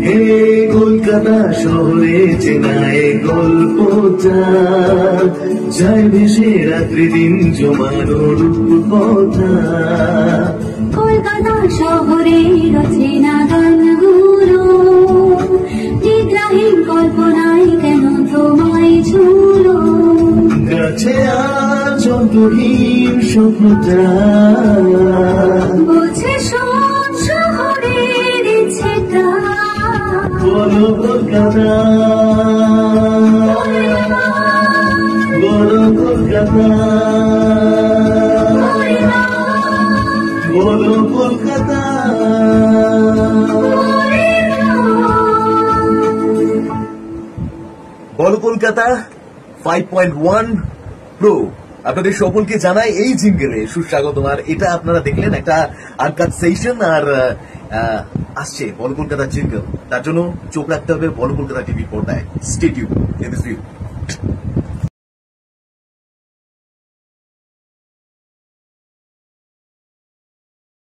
হে কলকাতা শহরে চেনায় গল্পটা যায় ভেসে রাত্রি দিন জমানো রূপকথা। কলকাতা শহরে রচনা গানগুলো নিদ্রাহীন কল্পনায় কেন তোমায় ঝুলো। গাছে আজ অন্তহীন স্বপ্নটা বোঝে সব শহরের ইচ্ছেটা। বলো কলকাতা, বলো কলকাতা, বলো কলকাতা। বলো কলকাতা 5.1 প্রো আপনাদের সকলকে জানাই এই জিঙ্গেলে সুস্বাগত। আর এটা আপনারা দেখলেন একটা আনকাট সেশন, আর আসছে বলো কলকাতা জিঙ্গল। তার জন্য চোখ রাখতে হবে বলো কলকাতা টিভি পর্দায়। Stay tuned in this view.